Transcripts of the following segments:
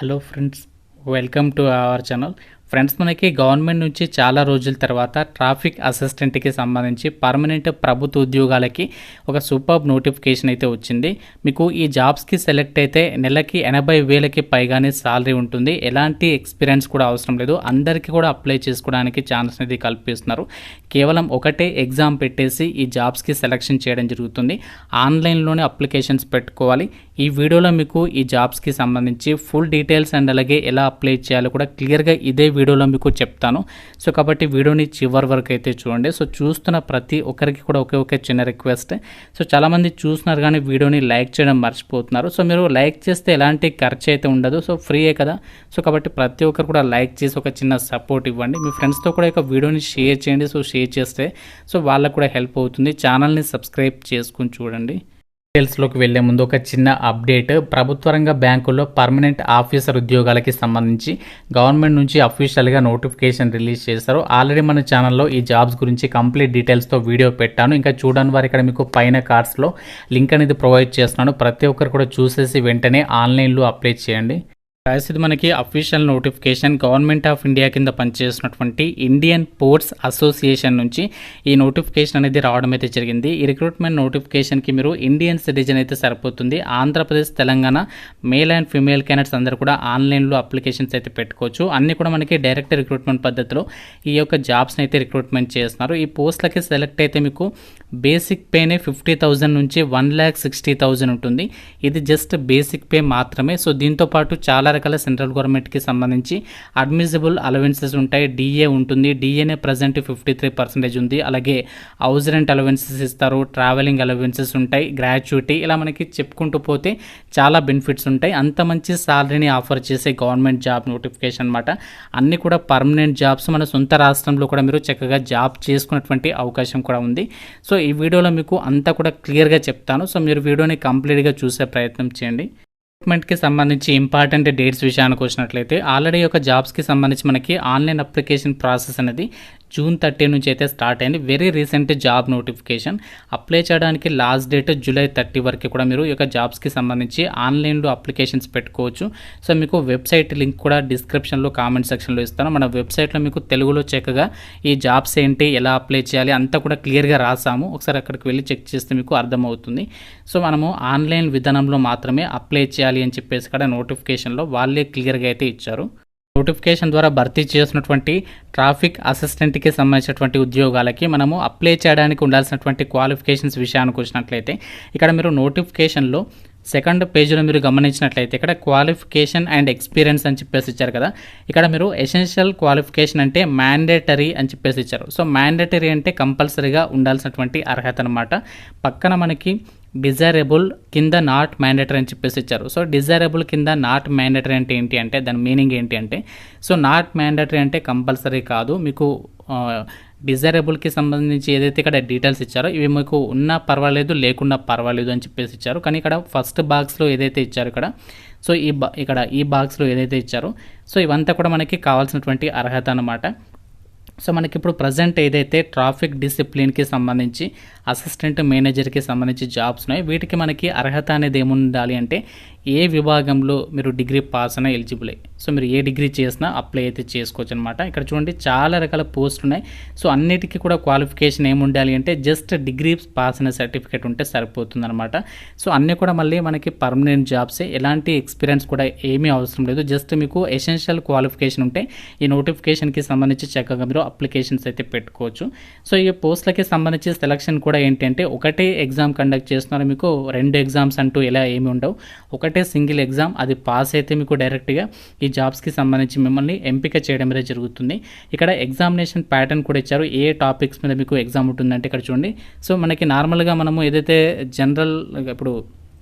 Hello friends, welcome to our channel. Friends, మనకి government నుంచి చాలా రోజుల తర్వాత ట్రాఫిక్ అసిస్టెంట్కి సంబంధించి పర్మనెంట్ ప్రభుత్వ ఉద్యోగాలకి ఒక సూపర్ నోటిఫికేషన్ అయితే వచ్చింది. మీకు ఈ జాబ్స్కి సెలెక్ట్ అయితే నెలకి 80,000కి పైగానే సాలరీ ఉంటుంది. ఎలాంటి ఎక్స్పీరియన్స్ కూడా అవసరం లేదు. అందరికీ కూడా అప్లై చేసుకోవడానికి ఛాన్స్ అనేది కల్పిస్తున్నారు. కేవలం ఒకటే ఎగ్జామ్ పెట్టేసి ఈ జాబ్స్కి సెలెక్షన్ చేయడం జరుగుతుంది. ఆన్లైన్లోనే అప్లికేషన్స్ పెట్టుకోవాలి. ఈ వీడియోలో మీకు ఈ జాబ్స్కి సంబంధించి ఫుల్ డీటెయిల్స్ అండ్ అలాగే ఎలా అప్లై చేయాలో కూడా క్లియర్గా ఇదే వీడియోలో మీకు చెప్తాను. సో కాబట్టి వీడియోని చివరి వరకు అయితే చూడండి. సో చూస్తున్న ప్రతి ఒక్కరికి కూడా ఒకే చిన్న రిక్వెస్ట్. సో చాలామంది చూస్తున్నారు కానీ వీడియోని లైక్ చేయడం మర్చిపోతున్నారు. సో మీరు లైక్ చేస్తే ఎలాంటి ఖర్చు అయితే ఉండదు. సో ఫ్రీయే కదా. సో కాబట్టి ప్రతి ఒక్కరు కూడా లైక్ చేసి ఒక చిన్న సపోర్ట్ ఇవ్వండి. మీ ఫ్రెండ్స్తో కూడా ఒక వీడియోని షేర్ చేయండి. సో షేర్ చేస్తే వాళ్ళకు కూడా హెల్ప్ అవుతుంది. ఛానల్ని సబ్స్క్రైబ్ చేసుకుని చూడండి. డీటెయిల్స్లోకి వెళ్లే ముందు ఒక చిన్న అప్డేట్. ప్రభుత్వ రంగ బ్యాంకుల్లో పర్మనెంట్ ఆఫీసర్ ఉద్యోగాలకి సంబంధించి గవర్నమెంట్ నుంచి అఫీషియల్గా నోటిఫికేషన్ రిలీజ్ చేస్తారు. ఆల్రెడీ మన ఛానల్లో ఈ జాబ్స్ గురించి కంప్లీట్ డీటెయిల్స్తో వీడియో పెట్టాను. ఇంకా చూడని వారు ఇక్కడ మీకు పైన కార్డ్స్లో లింక్ అనేది ప్రొవైడ్ చేస్తున్నాను. ప్రతి ఒక్కరు కూడా చూసేసి వెంటనే ఆన్లైన్లో అప్లై చేయండి. ఇది మనకి official notification. Government of India కింద పనిచేస్తున్నటువంటి ఇండియన్ పోర్ట్స్ అసోసియేషన్ నుంచి ఈ నోటిఫికేషన్ అనేది రావడం అయితే జరిగింది. ఈ రిక్రూట్మెంట్ నోటిఫికేషన్కి మీరు ఇండియన్ సిటిజన్ అయితే సరిపోతుంది. Andhra Pradesh, Telangana male and female candidates అందరూ కూడా ఆన్లైన్లో అప్లికేషన్స్ అయితే పెట్టుకోవచ్చు. అన్నీ కూడా మనకి డైరెక్ట్ రిక్రూట్మెంట్ పద్ధతిలో ఈ యొక్క జాబ్స్ని అయితే రిక్రూట్మెంట్ చేస్తున్నారు. ఈ పోస్టులకి సెలెక్ట్ అయితే మీకు బేసిక్ పేనే 50,000 నుంచి 1,60,000 ఉంటుంది. ఇది జస్ట్ బేసిక్ పే మాత్రమే. సో దీంతోపాటు చాలా రకాల సెంట్రల్ గవర్నమెంట్కి సంబంధించి అడ్మిసిబుల్ అలవెన్సెస్ ఉంటాయి. డిఏ ఉంటుంది. డిఏనే ప్రజెంట్ 53% ఉంది. అలాగే హౌస్ రెంట్ అలవెన్సెస్ ఇస్తారు. ట్రావెలింగ్ అలవెన్సెస్ ఉంటాయి. గ్రాట్యుటీ, ఇలా మనకి చెప్పుకుంటూ పోతే చాలా బెనిఫిట్స్ ఉంటాయి. అంత మంచి సాలరీని ఆఫర్ చేసే గవర్నమెంట్ జాబ్ నోటిఫికేషన్ అనమాట. అన్నీ కూడా పర్మనెంట్ జాబ్స్. మన సొంత రాష్ట్రంలో కూడా మీరు చక్కగా జాబ్ చేసుకున్నటువంటి అవకాశం కూడా ఉంది. సో ఈ వీడియోలో మీకు అంతా కూడా క్లియర్గా చెప్తాను. సో మీరు వీడియోని కంప్లీట్గా చూసే ప్రయత్నం చేయండి. రిక్రూట్మెంట్కి సంబంధించి ఇంపార్టెంట్ డేట్స్ విషయానికి వచ్చినట్లయితే ఆల్రెడీ ఒక జాబ్స్కి సంబంధించి మనకి ఆన్లైన్ అప్లికేషన్ ప్రాసెస్ అనేది June 30 నుంచి అయితే స్టార్ట్ అయింది. Very recent job notification. Apply చేయడానికి లాస్ట్ డేట్ July 30 వరకు కూడా మీరు ఈ యొక్క జాబ్స్కి సంబంధించి ఆన్లైన్లో అప్లికేషన్స్ పెట్టుకోవచ్చు. సో మీకు వెబ్సైట్ లింక్ కూడా డిస్క్రిప్షన్లో కామెంట్ సెక్షన్లో ఇస్తాను. మన వెబ్సైట్లో మీకు తెలుగులో చక్కగా ఈ జాబ్స్ ఏంటి, ఎలా అప్లై చేయాలి అంతా కూడా క్లియర్గా రాసాము. ఒకసారి అక్కడికి వెళ్ళి చెక్ చేస్తే మీకు అర్థమవుతుంది. సో మనము ఆన్లైన్ విధానంలో మాత్రమే అప్లై చేయాలి అని చెప్పేసి కూడా నోటిఫికేషన్లో వాళ్ళే క్లియర్గా అయితే ఇచ్చారు. నోటిఫికేషన్ ద్వారా భర్తీ చేసినటువంటి ట్రాఫిక్ అసిస్టెంట్కి సంబంధించినటువంటి ఉద్యోగాలకి మనము అప్లై చేయడానికి ఉండాల్సినటువంటి క్వాలిఫికేషన్స్ విషయానికి వచ్చినట్లయితే ఇక్కడ మీరు నోటిఫికేషన్లో సెకండ్ పేజీలో మీరు గమనించినట్లయితే ఇక్కడ క్వాలిఫికేషన్ అండ్ ఎక్స్పీరియన్స్ అని చెప్పేసి ఇచ్చారు కదా. ఇక్కడ మీరు ఎసెన్షియల్ క్వాలిఫికేషన్ అంటే మ్యాండేటరీ అని చెప్పేసి ఇచ్చారు. సో మ్యాండేటరీ అంటే కంపల్సరీగా ఉండాల్సినటువంటి అర్హత అనమాట. పక్కన మనకి డిజైరబుల్ కింద నాట్ మ్యాండేటరీ అని చెప్పేసి ఇచ్చారు. సో డిజైరబుల్ కింద నాట్ మ్యాండేటరీ అంటే ఏంటి అంటే దాని మీనింగ్ ఏంటి అంటే, సో నాట్ మ్యాండేటరీ అంటే కంపల్సరీ కాదు, మీకు డిజైరబుల్కి సంబంధించి ఏదైతే ఇక్కడ డీటెయిల్స్ ఇచ్చారో ఇవి మీకు ఉన్నా పర్వాలేదు, లేకున్నా పర్వాలేదు అని చెప్పేసి ఇచ్చారు. కానీ ఇక్కడ ఫస్ట్ బాక్స్లో ఏదైతే ఇచ్చారో ఇక్కడ, సో ఇక్కడ ఈ బాక్స్లో ఏదైతే ఇచ్చారో సో ఇవంతా కూడా మనకి కావాల్సినటువంటి అర్హత అన్నమాట. సో మనకి ఇప్పుడు ప్రజెంట్ ఏదైతే ట్రాఫిక్ డిసిప్లిన్కి సంబంధించి అసిస్టెంట్ మేనేజర్కి సంబంధించి జాబ్స్ ఉన్నాయి, వీటికి మనకి అర్హత అనేది ఏముండాలి అంటే ఏ విభాగంలో మీరు డిగ్రీ పాస్ అయినా ఎలిజిబులే. సో మీరు ఏ డిగ్రీ చేసినా అప్లై అయితే చేసుకోవచ్చు అనమాట. ఇక్కడ చూడండి చాలా రకాల పోస్టులు ఉన్నాయి. సో అన్నిటికీ కూడా క్వాలిఫికేషన్ ఏముండాలి అంటే జస్ట్ డిగ్రీ పాస్ అయిన సర్టిఫికేట్ ఉంటే సరిపోతుంది అనమాట. సో అన్నీ కూడా మళ్ళీ మనకి పర్మనెంట్ జాబ్సే. ఎలాంటి ఎక్స్పీరియన్స్ కూడా ఏమీ అవసరం లేదు. జస్ట్ మీకు ఎసెన్షియల్ క్వాలిఫికేషన్ ఉంటే ఈ నోటిఫికేషన్కి సంబంధించి చక్కగా మీరు అప్లికేషన్స్ అయితే పెట్టుకోవచ్చు. సో ఈ పోస్టులకి సంబంధించి సెలక్షన్ కూడా ఏంటంటే ఒకటే ఎగ్జామ్ కండక్ట్ చేస్తున్నారు. మీకు 2 ఎగ్జామ్స్ అంటూ ఇలా ఏమి ఉండవు. ఒకటే సింగిల్ ఎగ్జామ్. అది పాస్ అయితే మీకు డైరెక్ట్గా ఈ జాబ్స్కి సంబంధించి మిమ్మల్ని ఎంపిక చేయడం అనేది జరుగుతుంది. ఇక్కడ ఎగ్జామినేషన్ ప్యాటర్న్ కూడా ఇచ్చారు. ఏ టాపిక్స్ మీద మీకు ఎగ్జామ్ ఉంటుందంటే ఇక్కడ చూడండి. సో మనకి నార్మల్గా మనము ఏదైతే జనరల్ ఇప్పుడు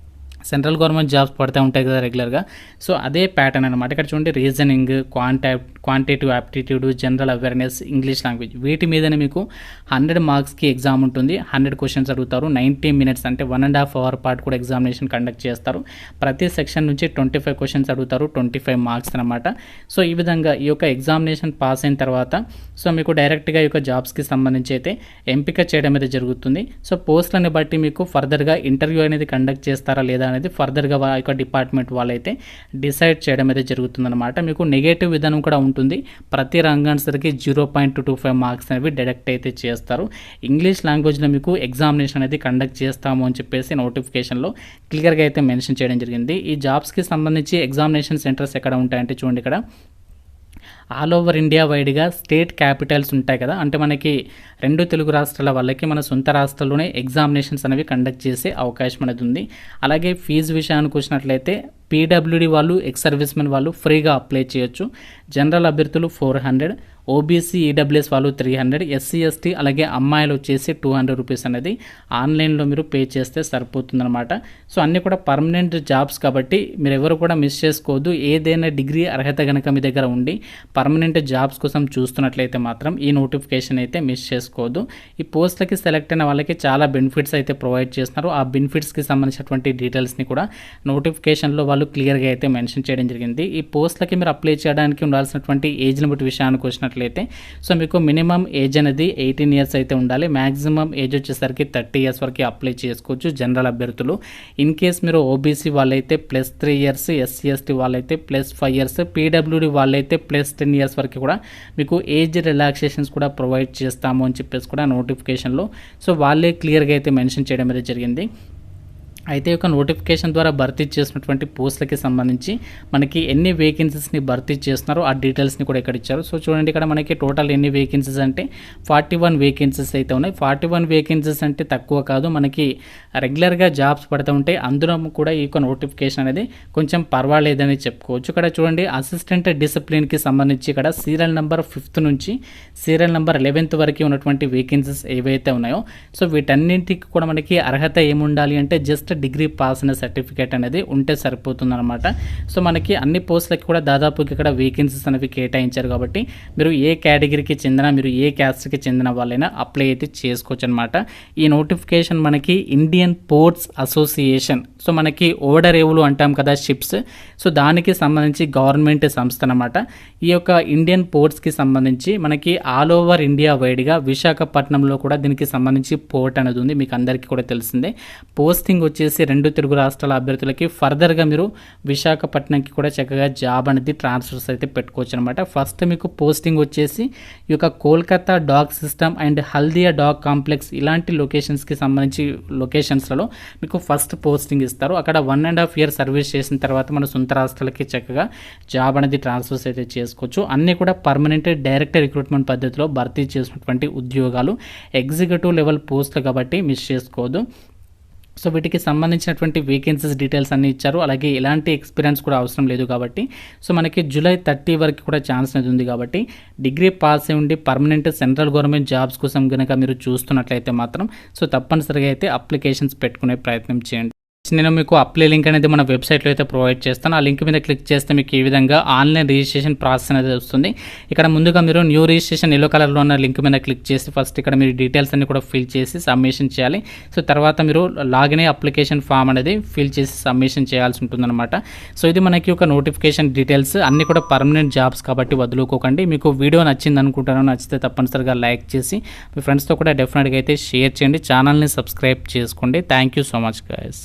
సెంట్రల్ గవర్నమెంట్ జాబ్స్ పడుతూ ఉంటాయి కదా రెగ్యులర్గా, సో అదే ప్యాటర్న్ అనమాట. ఇక్కడ చూడండి reasoning, quantitative aptitude, general awareness, English language, వీటి మీదనే మీకు 100 మార్క్స్కి ఎగ్జామ్ ఉంటుంది. 100 క్వశ్చన్స్ అడుగుతారు. 90 మినిట్స్ అంటే 1.5 అవర్ పాటు కూడా ఎగ్జామినేషన్ కండక్ట్ చేస్తారు. ప్రతి సెక్షన్ నుంచి 25 క్వశ్చన్స్ అడుగుతారు. 25 మార్క్స్ అనమాట. సో ఈ విధంగా ఈ యొక్క ఎగ్జామినేషన్ పాస్ అయిన తర్వాత సో మీకు డైరెక్ట్గా ఈ యొక్క జాబ్స్కి సంబంధించి అయితే ఎంపిక చేయడం అయితే జరుగుతుంది. సో పోస్టులని బట్టి మీకు ఫర్దర్గా ఇంటర్వ్యూ అనేది కండక్ట్ చేస్తారా లేదా అనేది ఫర్దర్గా ఆ యొక్క డిపార్ట్మెంట్ వాళ్ళైతే డిసైడ్ చేయడం అయితే జరుగుతుందన్నమాట. మీకు నెగటివ్ విధానం కూడా ఉంటుంది. ప్రతి రంగానికి 0.25 మార్క్స్ అనేవి డిడక్ట్ అయితే చేస్తారు. ఇంగ్లీష్ లాంగ్వేజ్లో మీకు ఎగ్జామినేషన్ అనేది కండక్ట్ చేస్తాము అని చెప్పేసి నోటిఫికేషన్లో క్లియర్గా అయితే మెన్షన్ చేయడం జరిగింది. ఈ జాబ్స్కి సంబంధించి ఎగ్జామినేషన్ సెంటర్స్ ఎక్కడ ఉంటాయంటే చూడండి, ఇక్కడ ఆల్ ఓవర్ ఇండియా వైడ్గా స్టేట్ క్యాపిటల్స్ ఉంటాయి కదా, అంటే మనకి 2 తెలుగు రాష్ట్రాల వాళ్ళకి మన సొంత రాష్ట్రాల్లోనే ఎగ్జామినేషన్స్ అనేవి కండక్ట్ చేసే అవకాశం అనేది ఉంది. అలాగే ఫీజు విషయానికి వచ్చినట్లయితే పీడబ్ల్యూడి వాళ్ళు, ఎక్స్ సర్వీస్ మెన్ వాళ్ళు ఫ్రీగా అప్లై చేయొచ్చు. జనరల్ అభ్యర్థులు 400, ఓబీసీ ఈడబ్ల్యూఎస్ వాళ్ళు 300, ఎస్సీ ఎస్టీ అలాగే అమ్మాయిలు వచ్చేసి 200 రూపీస్ అనేది ఆన్లైన్లో మీరు పే చేస్తే సరిపోతుందన్నమాట. సో అన్నీ కూడా పర్మనెంట్ జాబ్స్ కాబట్టి మీరు ఎవరు కూడా మిస్ చేసుకోవద్దు. ఏదైనా డిగ్రీ అర్హత కనుక మీ దగ్గర ఉండి పర్మనెంట్ జాబ్స్ కోసం చూస్తున్నట్లయితే మాత్రం ఈ నోటిఫికేషన్ అయితే మిస్ చేసుకోవద్దు. ఈ పోస్ట్లకి సెలెక్ట్ అయిన వాళ్ళకి చాలా బెనిఫిట్స్ అయితే ప్రొవైడ్ చేస్తున్నారు. ఆ బెనిఫిట్స్కి సంబంధించినటువంటి డీటెయిల్స్ని కూడా నోటిఫికేషన్లో వాళ్ళు క్లియర్గా అయితే మెన్షన్ చేయడం జరిగింది. ఈ పోస్ట్లకి మీరు అప్లై చేయడానికి ఉండాల్సినటువంటి ఏజ్ లిమిట్ విషయానికి వచ్చినట్లయితే సో మీకు మినిమం ఏజ్ అనేది 18 ఇయర్స్ అయితే ఉండాలి. మ్యాక్సిమం ఏజ్ వచ్చేసరికి 30 ఇయర్స్ వరకు అప్లై చేసుకోవచ్చు జనరల్ అభ్యర్థులు. ఇన్ కేస్ మీరు ఓబీసీ వాళ్ళైతే +3 ఇయర్స్, ఎస్సీ ఎస్టీ వాళ్ళైతే +5 ఇయర్స్, పీడబ్ల్యూడి వాళ్ళైతే +10 ఇయర్స్ వరకు కూడా మీకు ఏజ్ రిలాక్సేషన్స్ కూడా ప్రొవైడ్ చేస్తాము అని చెప్పేసి కూడా నోటిఫికేషన్లో సో వాళ్ళే క్లియర్గా అయితే మెన్షన్ చేయడం అనేది జరిగింది. అయితే ఒక నోటిఫికేషన్ ద్వారా భర్తీ చేసినటువంటి పోస్టులకి సంబంధించి మనకి ఎన్ని వేకెన్సీస్ని భర్తీ చేస్తున్నారో ఆ డీటెయిల్స్ని కూడా ఇక్కడ ఇచ్చారు. సో చూడండి, ఇక్కడ మనకి టోటల్ ఎన్ని వేకెన్సీస్ అంటే 41 వేకెన్సీస్ అయితే ఉన్నాయి. 41 వేకెన్సీస్ అంటే తక్కువ కాదు, మనకి రెగ్యులర్గా జాబ్స్ పడుతూ ఉంటాయి. అందులో కూడా ఈ యొక్క నోటిఫికేషన్ అనేది కొంచెం పర్వాలేదని చెప్పుకోవచ్చు. ఇక్కడ చూడండి, అసిస్టెంట్ డిసిప్లిన్కి సంబంధించి ఇక్కడ సీరియల్ నెంబర్ 5th నుంచి సీరియల్ నెంబర్ 11th వరకు ఉన్నటువంటి వేకెన్సీస్ ఏవైతే ఉన్నాయో సో వీటన్నింటికి కూడా మనకి అర్హత ఏముండాలి అంటే జస్ట్ డిగ్రీ పాస్ అనే సర్టిఫికేట్ అనేది ఉంటే సరిపోతుందన్నమాట. సో మనకి అన్ని పోస్టులకి కూడా దాదాపు ఇక్కడ వేకెన్సీస్ అనేవి కేటాయించారు కాబట్టి మీరు ఏ కేటగిరీకి చెందిన, మీరు ఏ క్యాస్ట్కి చెందిన వాళ్ళైనా అప్లై అయితే చేసుకోవచ్చు అనమాట. ఈ నోటిఫికేషన్ మనకి ఇండియన్ పోర్ట్స్ అసోసియేషన్, సో మనకి ఓడరేవులు అంటాం కదా షిప్స్, సో దానికి సంబంధించి గవర్నమెంట్ సంస్థ అనమాట. ఈ యొక్క ఇండియన్ పోర్ట్స్కి సంబంధించి మనకి ఆల్ ఓవర్ ఇండియా వైడ్గా విశాఖపట్నంలో కూడా దీనికి సంబంధించి పోర్ట్ అనేది ఉంది, మీకు అందరికీ కూడా తెలిసిందే. పోస్టింగ్ వచ్చేసి 2 తెలుగు రాష్ట్రాల అభ్యర్థులకి ఫర్దర్గా మీరు విశాఖపట్నంకి కూడా చక్కగా జాబ్ అనేది ట్రాన్స్ఫర్స్ అయితే పెట్టుకోవచ్చు అనమాట. ఫస్ట్ మీకు పోస్టింగ్ వచ్చేసి ఈ యొక్క Kolkata dock system and Haldia dock complex ఇలాంటి లొకేషన్స్కి సంబంధించి లొకేషన్స్లలో మీకు ఫస్ట్ పోస్టింగ్ ఇస్తారు. అక్కడ 1.5 year సర్వీస్ చేసిన తర్వాత మన సొంత రాష్ట్రాలకి చక్కగా జాబ్ అనేది ట్రాన్స్ఫర్స్ అయితే చేసుకోవచ్చు. అన్నీ కూడా పర్మనెంట్ డైరెక్ట్ రిక్రూట్మెంట్ పద్ధతిలో భర్తీ చేసినటువంటి ఉద్యోగాలు, ఎగ్జిక్యూటివ్ లెవెల్ పోస్టులు కాబట్టి మిస్ చేసుకోవద్దు. సో వీటికి సంబంధించినటువంటి వేకెన్సీస్ డీటెయిల్స్ అన్నీ ఇచ్చారు. అలాగే ఎలాంటి ఎక్స్పీరియన్స్ కూడా అవసరం లేదు కాబట్టి సో మనకి July 30 వరకు కూడా ఛాన్స్ అనేది ఉంది కాబట్టి డిగ్రీ పాస్ అయి ఉండి పర్మనెంట్ సెంట్రల్ గవర్నమెంట్ జాబ్స్ కోసం కనుక మీరు చూస్తున్నట్లయితే మాత్రం సో తప్పనిసరిగా అయితే అప్లికేషన్స్ పెట్టుకునే ప్రయత్నం చేయండి. నేను మీకు అప్లై లింక్ అనేది మన వెబ్సైట్లో అయితే ప్రొవైడ్ చేస్తాను. ఆ లింక్ మీద క్లిక్ చేస్తే మీకు ఈ విధంగా ఆన్లైన్ రిజిస్ట్రేషన్ ప్రాసెస్ అనేది వస్తుంది. ఇక్కడ ముందుగా మీరు న్యూ రిజిస్ట్రేషన్ ఎల్లో కలర్లో ఉన్న లింక్ మీద క్లిక్ చేసి ఫస్ట్ ఇక్కడ మీరు డీటెయిల్స్ అన్ని కూడా ఫిల్ చేసి సబ్మిషన్ చేయాలి. సో తర్వాత మీరు లాగిన్ అయ్యి అప్లికేషన్ ఫామ్ అనేది ఫిల్ చేసి సబ్మిషన్ చేయాల్సి ఉంటుందన్నమాట. సో ఇది మనకి ఒక నోటిఫికేషన్ డీటెయిల్స్ అన్నీ కూడా పర్మనెంట్ జాబ్స్ కాబట్టి వదులుకోకండి. మీకు వీడియో నచ్చింది అనుకుంటాను, నచ్చితే తప్పనిసరిగా లైక్ చేసి మీ ఫ్రెండ్స్తో కూడా డెఫినెట్గా అయితే షేర్ చేయండి. ఛానల్ని సబ్స్క్రైబ్ చేసుకోండి. Thank you so much guys.